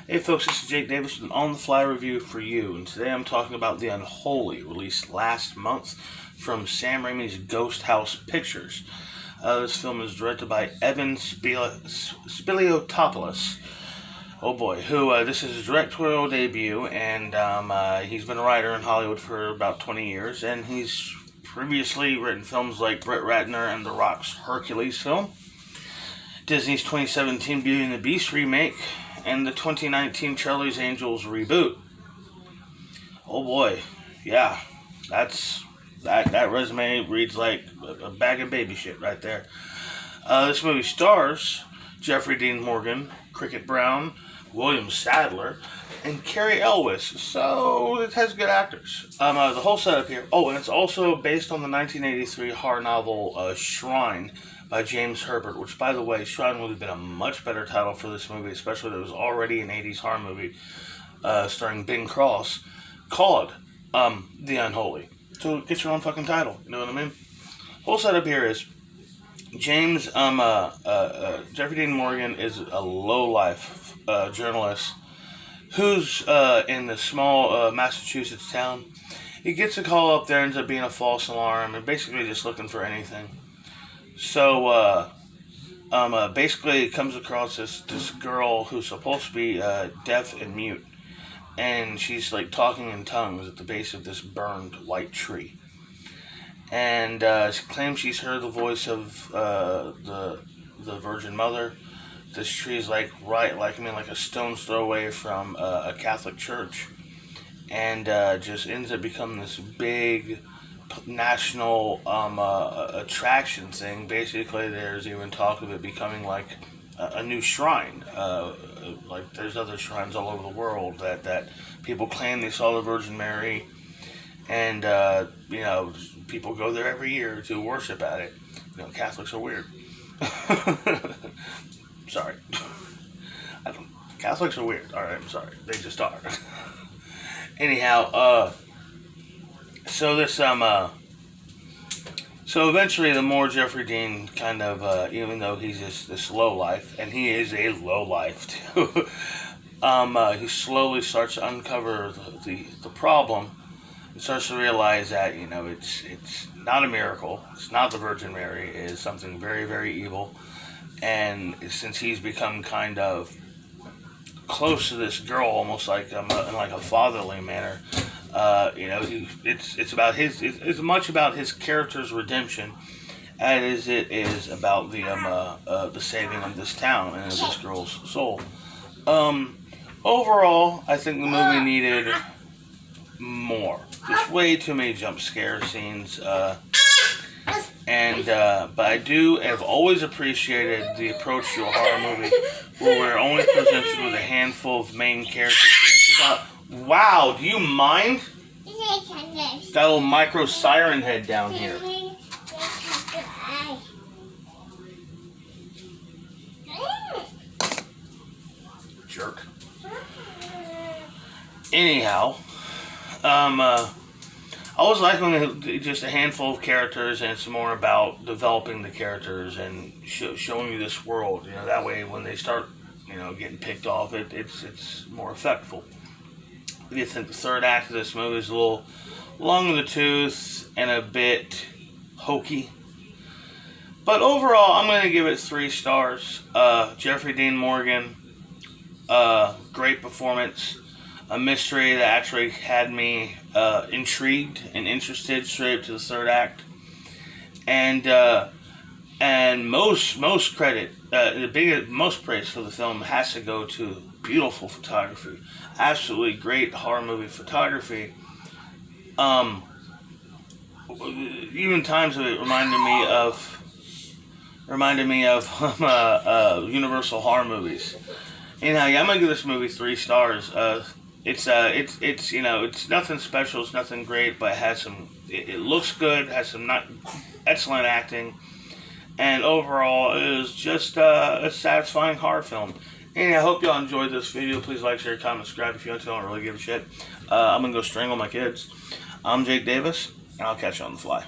Hey folks, this is Jake Davis with an on-the-fly review for you, and today I'm talking about The Unholy, released last month from Sam Raimi's Ghost House Pictures. This film is directed by Evan Spiliotopoulos. Oh boy, who this is his directorial debut, and he's been a writer in Hollywood for about 20 years, and he's previously written films like Brett Ratner and The Rock's Hercules film, Disney's 2017 Beauty and the Beast remake, and the 2019 Charlie's Angels reboot. Oh boy, yeah, that resume reads like a bag of baby shit right there. This movie stars Jeffrey Dean Morgan, Cricket Brown, William Sadler, and Carrie Elwes, so it has good actors. The whole setup here. Oh, and it's also based on the 1983 horror novel Shrine by James Herbert, which, by the way, Shrine would have been a much better title for this movie, especially that it was already an 80s horror movie starring Bing Cross called The Unholy. So get your own fucking title, you know what I mean? Whole setup here is James, Jeffrey Dean Morgan is a low-life journalist who's in the small Massachusetts town. He gets a call up there, ends up being a false alarm, and basically just looking for anything. So, basically comes across this girl who's supposed to be deaf and mute, and she's like talking in tongues at the base of this burned white tree. And she claims she's heard the voice of the Virgin Mother. This tree is like a stone's throw away from a Catholic church, and just ends up becoming this big national attraction thing. Basically, there's even talk of it becoming like a new shrine. Like there's other shrines all over the world that people claim they saw the Virgin Mary, and people go there every year to worship at it. Catholics are weird. Sorry. Catholics are weird. Alright, I'm sorry. They just are. Anyhow, so this, so eventually the more Jeffrey Dean kind of, even though he's this low life, and he is a low life too, he slowly starts to uncover the problem, and starts to realize that, it's not a miracle, it's not the Virgin Mary, it is something very, very evil. And since he's become kind of close to this girl, almost like in like a fatherly manner, it's about it's much about his character's redemption as it is about the saving of this town and of this girl's soul. Overall, I think the movie needed more. Just way too many jump scare scenes. But I have always appreciated the approach to a horror movie where we're only presented with a handful of main characters. It's about, wow, do you mind? Got a little micro siren head down here. Jerk. Anyhow, I was liking just a handful of characters, and it's more about developing the characters and showing you this world. That way when they start, getting picked off, it's more effectful. I do think the third act of this movie is a little long in the tooth and a bit hokey. But overall, I'm going to give it 3 stars. Jeffrey Dean Morgan, great performance. A mystery that actually had me intrigued and interested straight up to the third act, and most credit, most praise for the film has to go to beautiful photography, absolutely great horror movie photography. Even times of it reminded me of Universal horror movies. Anyhow, I'm gonna give this movie 3 stars. It's nothing special, it's nothing great, but it looks good, has some excellent acting, and overall it is just a satisfying horror film. And I hope y'all enjoyed this video. Please like, share, comment, subscribe if you want to. I don't really give a shit. I'm gonna go strangle my kids. I'm Jake Davis, and I'll catch you on the fly.